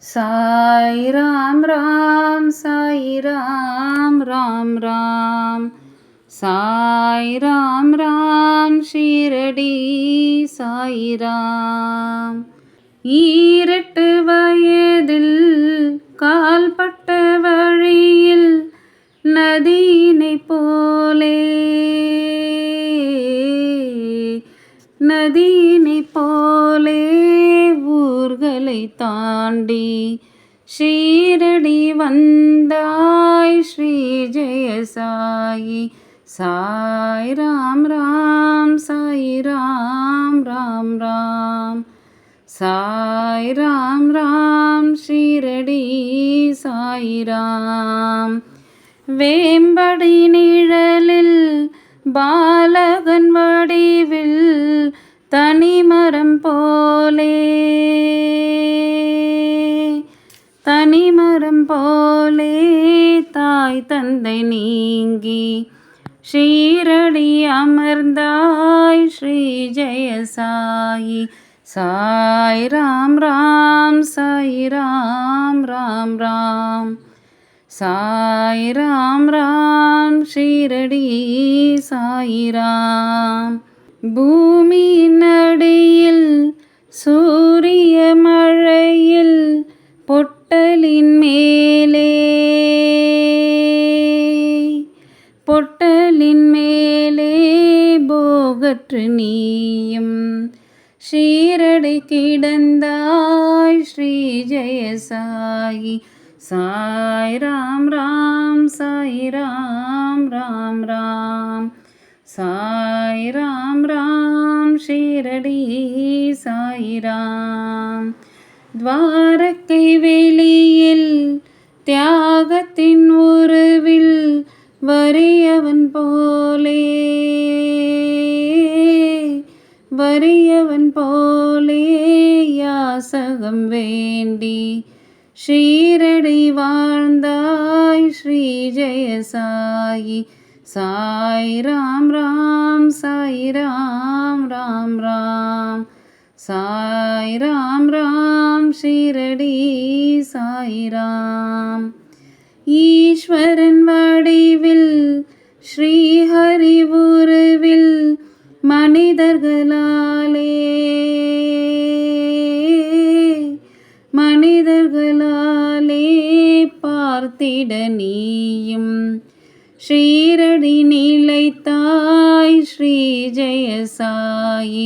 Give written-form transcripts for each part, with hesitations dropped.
साई राम राम साई राम राम राम साई राम राम ஷீரடி சாய் ராம். ஈரெட்டு வயதில் கால்பட்ட வழியில் நதியினைப் போலே ஊர்களை தாண்டி ஷீரடி வந்தாய் ஸ்ரீ ஜெய சாயி. சாய் ராம் ராம் சாய் ராம் ராம் ராம் சாய் ராம் ராம் ஷீரடி சாய் ராம். வேம்படி நிழலில் பாலகன் வடிவில் தனிமரம் போலே தாய் தந்தை நீங்கி ஷீரடி அமர்ந்தாய் ஸ்ரீ ஜெய சாயி. சாய் ராம் ராம் சாய் ராம் ராம் ராம் சாய் ராம் ராம் ஷீரடி சாய் ராம். பூமியின் அடியில் சூரிய மழையில் பொட்டலின் மேலே போகற்று நீயும் ஷீரடி கிடந்தாய் ஸ்ரீ ஜெய சாயி. சாய் ராம் ராம் சாய் ராம் ராம் ராம் சாய் ராம் ராம் ஷீரடி சாய் ராம். துவாரகை வெளியில் தியாகத்தின் உருவில் வறியவன் போலே யாசகம் வேண்டி ஷீரடி வாழ்ந்தாய் ஸ்ரீ ஜெய சாயி. சாய் ராம் ராம் சாய் ராம் ராம் ராம் சாய் ராம் ராம் ஷீரடி சாய் ராம். ஈஸ்வரன் வடிவில் ஸ்ரீஹரி உருவில் மனிதர்களாலே பார்த்திட நீயும் ஷீரடி நிலைத்தாய் ஸ்ரீ ஜெய சாயி.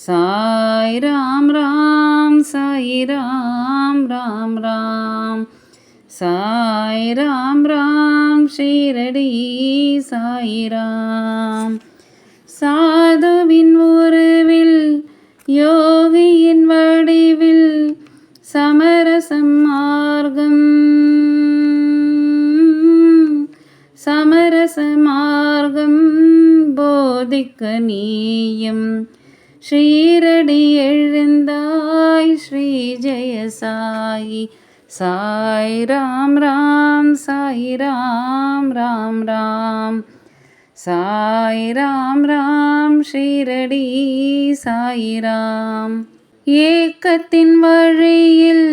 சாய் ராம் ராம் சாய் ராம் ராம் ராம் சாய் ராம் ராம் ஷீரடி சாய் ராம். சாதுவின் உருவில் யோகியின் வடிவில் சமரச மார்க்கம் போதிக்க நீயும் ஷீரடி எழுந்தாய் ஸ்ரீ ஜெய சாயி. சாய் ராம் ராம் சாய் ராம் ராம் ராம் சாய் ராம் ராம் ஷீரடி சாய் ராம். ஏக்கத்தின் வழியில்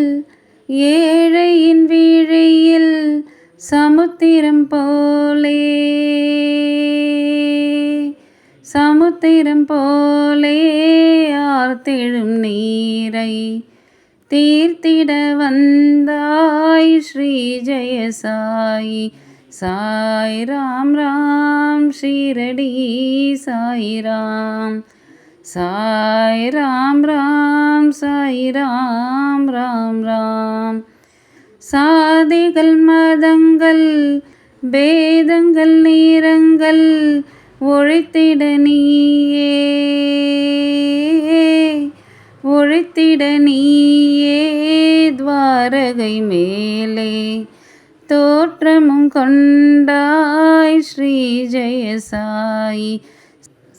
ஏழையின் வீழியில் சமுத்திரம் போலே ஆர்த்திடும் நீரை தீர்த்திட வந்தாய் ஸ்ரீ ஜெய சாயி. சாய் ராம் ராம் ஷீரடி சாய் ராம். சாய் ராம் ராம் சாய் ராம் ராம் ராம். சாதிகள் மதங்கள் பேதங்கள் நிறங்கள் ஒழித்திட நீயே துவாரகை மேலே தோற்றமும் கொண்டாய் ஸ்ரீ ஜெய சாயி.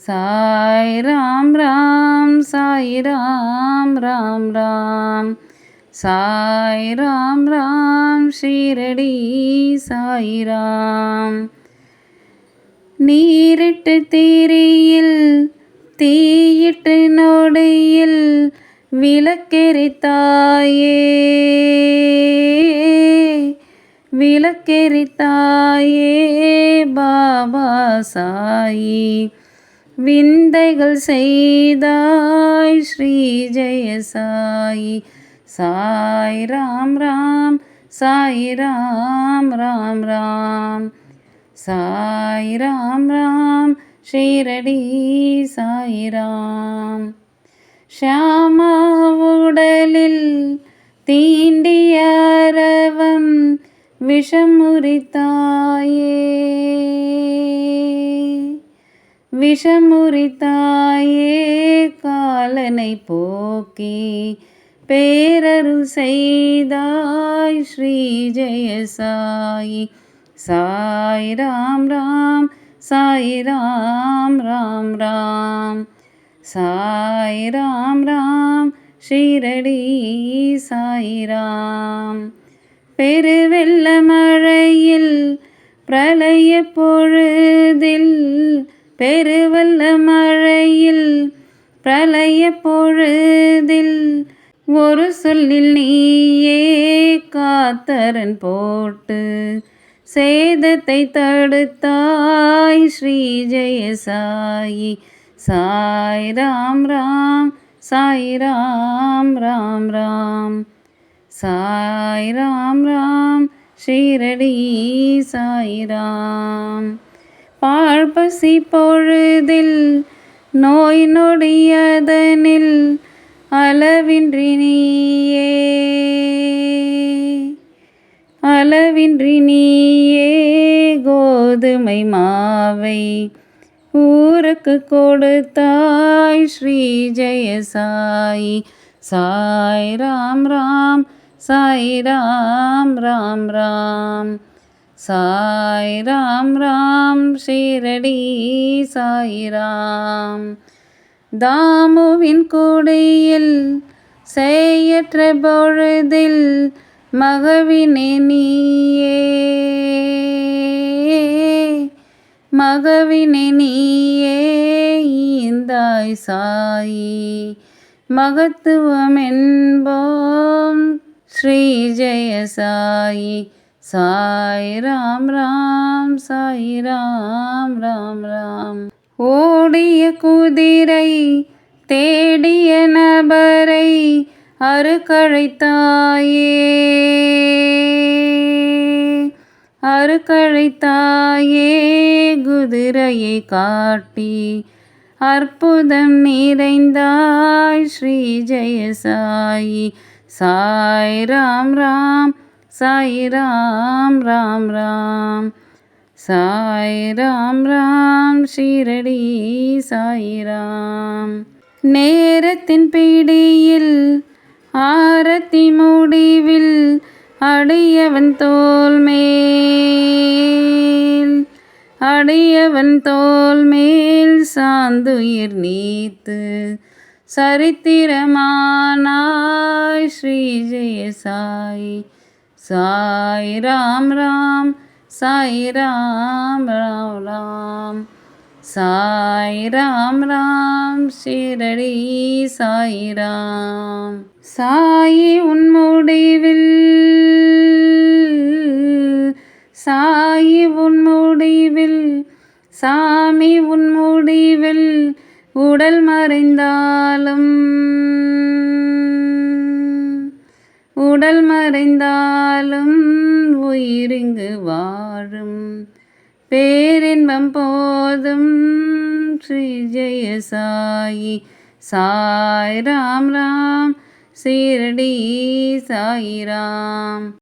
சாய் ராம் ராம் சாய் ராம் ராம் ராம் சாய் ராம் ராம் ஷீரடி சாய் ராம். நீரிட்டு தீரியில் தீயிட்டு நொடியில் விளக்கெரித்தாயே விளக்கெரித்தாயே பாபா சாயி, விந்தைகள் செய்தாய் ஸ்ரீ ஜெய சாயி. சாய் ராம் ராம், சாய் ராம் ராம் ராம், சாய் ராம் ராம், ஷீரடி சாய் ராம். ஷியாமா உடலில் தீண்டிய அரவம் விஷமுறித்தாயே, விஷமுறித்தாயே காலனை போக்கி பேரருள் செய்தாய் ஸ்ரீ ஜெய சாயி. சாய் ராம் ராம், சாய் ராம் ராம் ராம், சாய் ராம் ராம், ஷீரடி சாய் ராம். பெருவெள்ள மழையில் பிரளய பொழுதில், பெருவெள்ள மழையில் பிரளய பொழுதில் ஒரு சொல்லில் நீயே காத்தரன் போட்டு சேதத்தை தடுத்தாய் ஸ்ரீ ஜெய சாயி. சாய் ராம் ராம், சாய் ராம் ராம் ராம், சாய் ராம் ராம், ஷீரடி சாய் ராம். பாழ்பசி பொழுதில் நோய் நொடியதனில் அளவின்றி நீயே, அளவின்றி நீயே கோதுமை மாவை ஊருக்கு கொடுத்தாய் ஸ்ரீ ஜெய சாயி. சாய் ராம் ராம், சாய் ராம் ராம் ராம், சாய் ராம் ராம், ஷீரடி சாய் ராம். தாமுவின் குடியில் செய்யற்ற பொழுதில் மகவினே நீயே, மகவினே நீயே ஈந்தாய் சாயி. மகத்துவம் என்போம் ஸ்ரீ ஜெய சாயி. சாய் ராம் ராம், சாய் ராம் ராம் ராம். ஓடிய குதிரை தேடிய நபரை அறுக்கழைத்தாயே, அறுக்கழைத்தாயே குதிரையை காட்டி அற்புதம் நிறைந்தாய் ஸ்ரீ ஜெய சாயி. சாய் ராம் ராம், சாய் ராம் ராம் ராம், சாய் ராம் ராம், ஷீரடி சாய் ராம். நேரத்தின் பிடியில் ஆரத்தி முடிவில் அடியவன் தோள் மேல், அடியவன் தோள் மேல் சாந்துயிர் நீத்து சரித்திரமானாய் ஸ்ரீ ஜெய சாயி. சாய் ராம் ராம், சாய் ராம் ராம் ராம், சாய் ராம் ராம், ஷீரடி சாய் ராம். சாயி உன் முடிவில், சாயி உன் முடிவில், சாமி உன் முடிவில் உடல் மறைந்தாலும், உடல் மறைந்தாலும் உயிரிங்கு வாழும் பேரின்பம் போதும் ஸ்ரீ ஜெய சாயி. சாய் ராம் ராம், ஷீரடி சாய் ராம்.